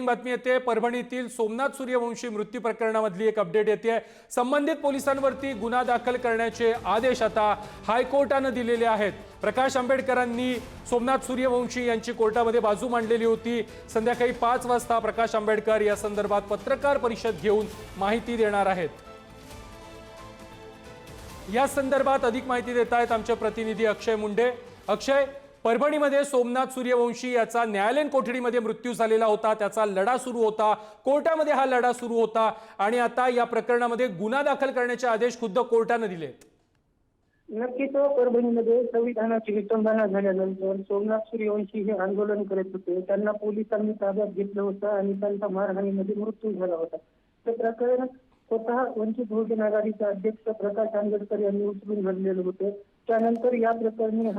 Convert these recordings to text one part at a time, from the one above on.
Breaking बातमी येते। परभणीतील सोमनाथ सूर्यवंशी मृत्यू प्रकरणामधली एक अपडेट येते। संबंधित पोलिसांवरती गुन्हा दाखल करण्याचे आदेश आता हायकोर्टाने दिलेले आहेत। प्रकाश आंबेडकरांनी सोमनाथ सूर्यवंशी यांची कोर्टामध्ये बाजू मांडलेली होती। संध्याकाळी 5 वाजता प्रकाश आंबेडकर या संदर्भात पत्रकार परिषद घेऊन माहिती देणार आहेत। या संदर्भात अधिक माहिती देत आहेत आमचे प्रतिनिधी अक्षय मुंडे। अक्षय, परभणीमध्ये सोमनाथ सूर्यवंशी याचा न्यायालयीन कोठडीमध्ये मृत्यू झालेला होता, त्याचा लढा सुरू होता, कोर्टामध्ये हा लढा सुरू होता आणि आता या प्रकरणामध्ये गुन्हा दाखल करण्याचे आदेश खुद्द कोर्टाने दिलेत। नक्कीच परभणीमध्ये संविधानाची विटंबना झाल्यानंतर सोमनाथ सूर्यवंशी हे आंदोलन करत होते। त्यांना पोलिसांनी ताब्यात घेतलं होतं आणि त्यांचा मारहाणीमध्ये मृत्यू झाला होता। ते प्रकरण स्वतः वंचित बहुजन आघाडीचे अध्यक्ष प्रकाश आंबेडकर यांनी उचलून धरलेले होते। त्यानंतर या प्रकरणी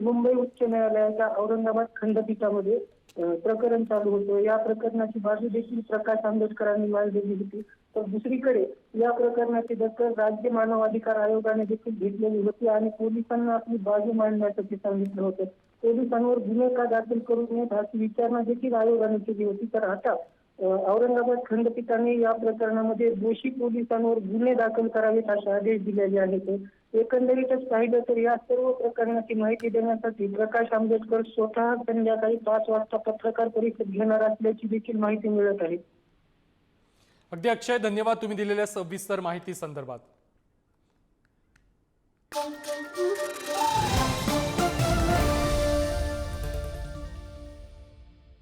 मुंबई उच्च न्यायालयाच्या औरंगाबाद खंडपीठामध्ये प्रकरण चालू होतं। या प्रकरणाची बाजू देखील प्रकाश आंबेडकरांनी मांडलेली होती। तर दुसरीकडे या प्रकरणाची दखल राज्य मानव अधिकार आयोगाने देखील घेतलेली होती आणि पोलिसांना आपली बाजू मांडण्यासाठी सांगितलं होतं। पोलिसांवर गुन्हे का दाखल करू नयेत अशी विचारणा देखील आयोगाने केली होती। तर आता औरंगाबाद खंडपीठाने या प्रकरणामध्ये दोषी पोलिसांवर गुन्हे दाखल करावेत असे आदेश दिलेले आहेत। एकंदरीतच पाहिलं तर या सर्व प्रकरणाची माहिती देण्यासाठी प्रकाश आंबेडकर स्वतः संध्याकाळी 5 वाजता पत्रकार परिषद घेणार असल्याची देखील माहिती मिळत आहे। अगदी अक्षय, धन्यवाद तुम्ही दिलेल्या सविस्तर माहिती संदर्भात।